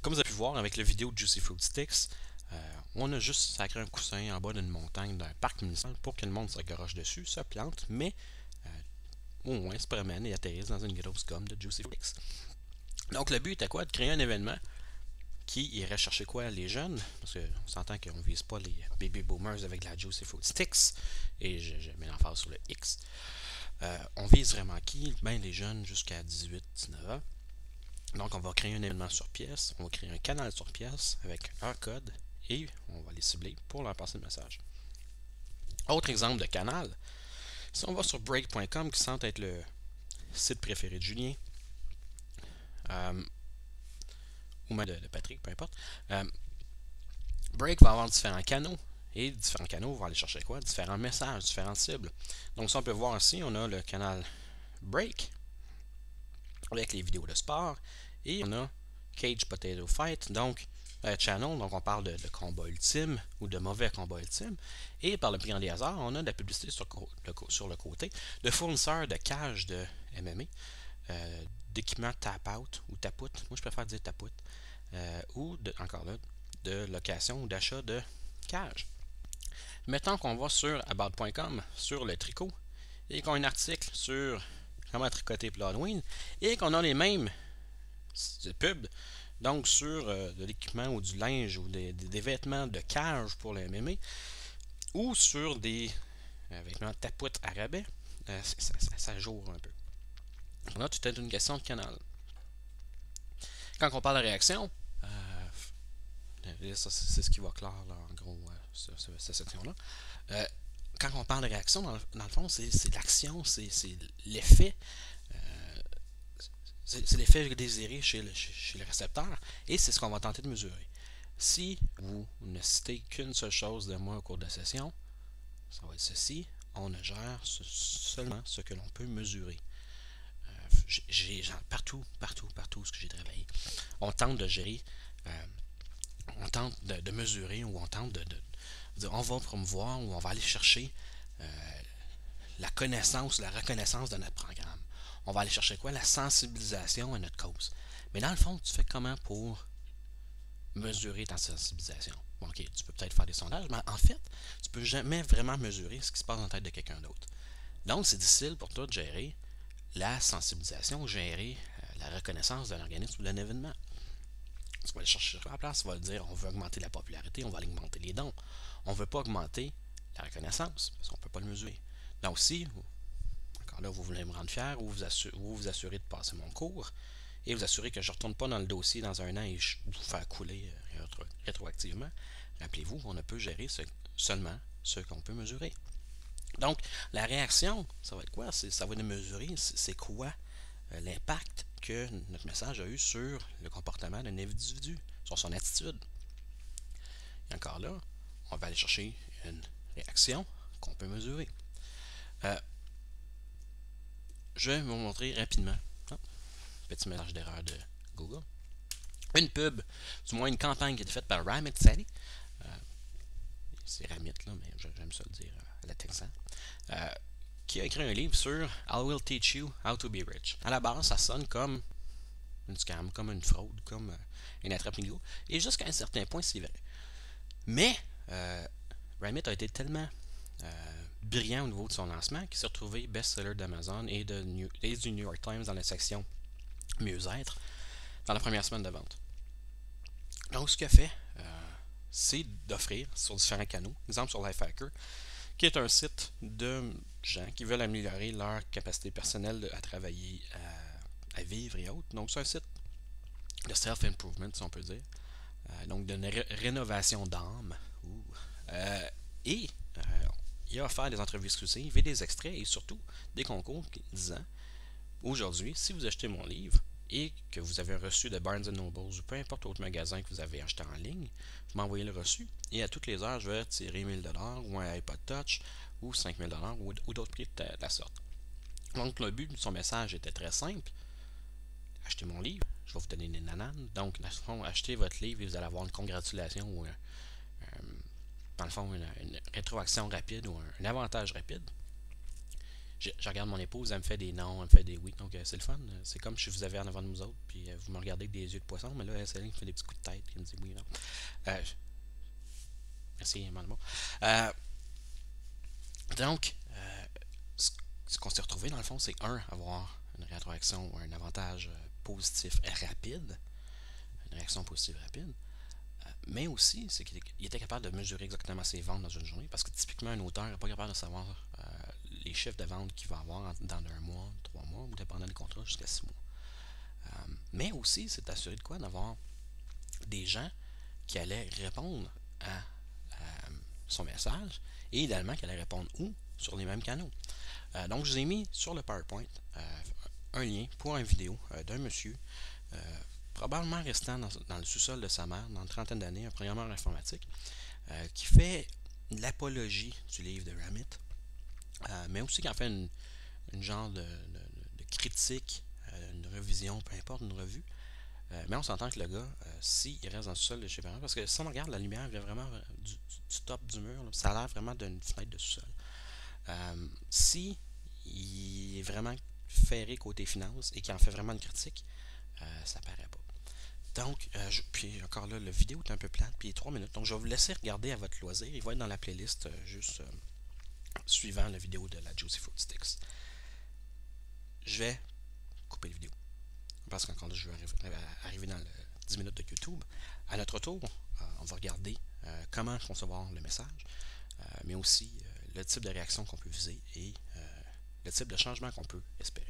Comme vous avez pu voir avec la vidéo de Juicy Fruit Sticks, on a juste sacré un coussin en bas d'une montagne d'un parc municipal pour que le monde se garoche dessus, se plante, mais au moins se promène et atterrisse dans une grosse gomme de Juicy Fruit Sticks. Donc le but était quoi? De créer un événement qui irait chercher quoi? Les jeunes, parce qu'on s'entend qu'on ne vise pas les baby boomers avec la Juicy Fruit Sticks, et je mets l'emphase sur le X. On vise vraiment qui? Ben les jeunes jusqu'à 18-19 ans. Donc on va créer un événement sur pièce, on va créer un canal sur pièce avec un code et on va les cibler pour leur passer le message. Autre exemple de canal, si on va sur break.com qui semble être le site préféré de Julien, ou même de Patrick, peu importe, Break va avoir différents canaux et différents canaux vont aller chercher quoi? Différents messages, différentes cibles. Donc ça on peut voir ici, on a le canal Break avec les vidéos de sport et on a Cage Potato Fight, donc channel, donc on parle de combat ultime ou de mauvais combat ultime, et par le plus grand des hasards, on a de la publicité sur le côté de fournisseurs de cages de MMA, d'équipements tap-out ou tap-out, moi je préfère dire tap-out, ou encore là, de location ou d'achat de cages. Mettons qu'on va sur about.com, sur le tricot, et qu'on a un article sur comment tricoter pour l'Halloween, et qu'on a les mêmes pubs, donc sur de l'équipement ou du linge ou des vêtements de cage pour le MMA, ou sur des vêtements tapout à rabais, ça joue un peu. Là, tout est une question de canal. Quand on parle de réaction, c'est ce qui va clore là, en gros cette section-là. Quand on parle de réaction, dans le fond, c'est l'action, c'est l'effet. C'est l'effet désiré chez le récepteur et c'est ce qu'on va tenter de mesurer. Si vous ne citez qu'une seule chose de moi au cours de la session, ça va être ceci. On ne gère seulement ce que l'on peut mesurer. Partout ce que j'ai travaillé, on tente de gérer, on tente de mesurer ou on tente on va promouvoir ou on va aller chercher la connaissance, la reconnaissance de notre programme. On va aller chercher quoi? La sensibilisation à notre cause. Mais dans le fond, tu fais comment pour mesurer ta sensibilisation? Bon, ok, tu peux peut-être faire des sondages, mais en fait, tu peux jamais vraiment mesurer ce qui se passe dans la tête de quelqu'un d'autre. Donc, c'est difficile pour toi de gérer la sensibilisation, gérer la reconnaissance d'un organisme ou d'un événement. Tu vas aller chercher à la place, tu vas dire on veut augmenter la popularité, on va aller augmenter les dons. On ne veut pas augmenter la reconnaissance, parce qu'on ne peut pas le mesurer. Donc, si encore là, vous voulez me rendre fier, ou vous assurez de passer mon cours, et vous assurez que je ne retourne pas dans le dossier dans un an et je vous faire couler rétroactivement, rappelez-vous, on ne peut gérer seulement ce qu'on peut mesurer. Donc, la réaction, ça va être quoi? Ça va être de mesurer c'est quoi l'impact que notre message a eu sur le comportement d'un individu, sur son attitude. Et encore là, on va aller chercher une réaction qu'on peut mesurer. Je vais vous montrer rapidement. Petit message d'erreur de Google. Une pub, du moins une campagne qui a été faite par Ramit Sethi. C'est Ramit, là, mais j'aime ça le dire à la texan. Qui a écrit un livre sur I Will Teach You How to Be Rich. À la base, ça sonne comme une scam, comme une fraude, comme une attrape-nigo. Et jusqu'à un certain point, c'est vrai. Mais Ramit a été tellement brillant au niveau de son lancement qu'il s'est retrouvé best-seller d'Amazon et du New York Times dans la section mieux-être dans la première semaine de vente. Donc, ce qu'il a fait, c'est d'offrir sur différents canaux, exemple sur Lifehacker, qui est un site de gens qui veulent améliorer leur capacité personnelle à travailler, à vivre et autres. Donc, c'est un site de self-improvement, si on peut dire. Donc, de rénovation d'âme. Et il a offert des entrevues exclusives et des extraits et surtout des concours disant aujourd'hui, si vous achetez mon livre et que vous avez un reçu de Barnes & Noble ou peu importe autre magasin que vous avez acheté en ligne, vous m'envoyez le reçu et à toutes les heures, je vais tirer 1000$ ou un iPod Touch ou 5000$ ou d'autres prix de la sorte. Donc, le but de son message était très simple. Achetez mon livre, je vais vous donner des nananes. Donc, dans le fond, achetez votre livre et vous allez avoir une congratulation ou dans le fond, une rétroaction rapide ou un avantage rapide. je regarde mon épouse, elle me fait des non, elle me fait des oui. Donc, c'est le fun. C'est comme si vous avez en avant de nous autres, puis vous me regardez avec des yeux de poisson, mais là, Céline fait des petits coups de tête, qui me dit oui, non. Euh, merci, Manon. Euh, donc, ce qu'on s'est retrouvé dans le fond, c'est avoir une rétroaction ou un avantage positif rapide, une réaction positive rapide, mais aussi, c'est qu'il était capable de mesurer exactement ses ventes dans une journée, parce que typiquement, un auteur n'est pas capable de savoir les chiffres de vente qu'il va avoir dans un mois, 3 mois, ou dépendant des contrats, jusqu'à 6 mois. Mais aussi, c'est assuré de quoi? D'avoir des gens qui allaient répondre à son message, et idéalement qui allaient répondre où? Sur les mêmes canaux. Donc, je vous ai mis sur le PowerPoint un lien pour une vidéo d'un monsieur, probablement restant dans le sous-sol de sa mère, dans une trentaine d'années, un programmeur informatique, qui fait l'apologie du livre de Ramit, mais aussi qui en fait une genre de critique, une revision, peu importe, une revue. Mais on s'entend que le gars, s'il reste dans le sous-sol de chez parents, parce que si on regarde, la lumière vient vraiment du top du mur, là, ça a l'air vraiment d'une fenêtre de sous-sol. Si il est vraiment ferré côté finance et qu'il en fait vraiment une critique, ça paraît pas. Donc, puis encore là, la vidéo est un peu plate, puis 3 minutes. Donc, je vais vous laisser regarder à votre loisir. Il va être dans la playlist juste suivant la vidéo de la Juicy Fruit Sticks. Je vais couper la vidéo. Parce qu'encore là, je vais arriver dans le 10 minutes de YouTube. À notre tour, on va regarder comment concevoir le message, mais aussi le type de réaction qu'on peut viser et le type de changement qu'on peut espérer.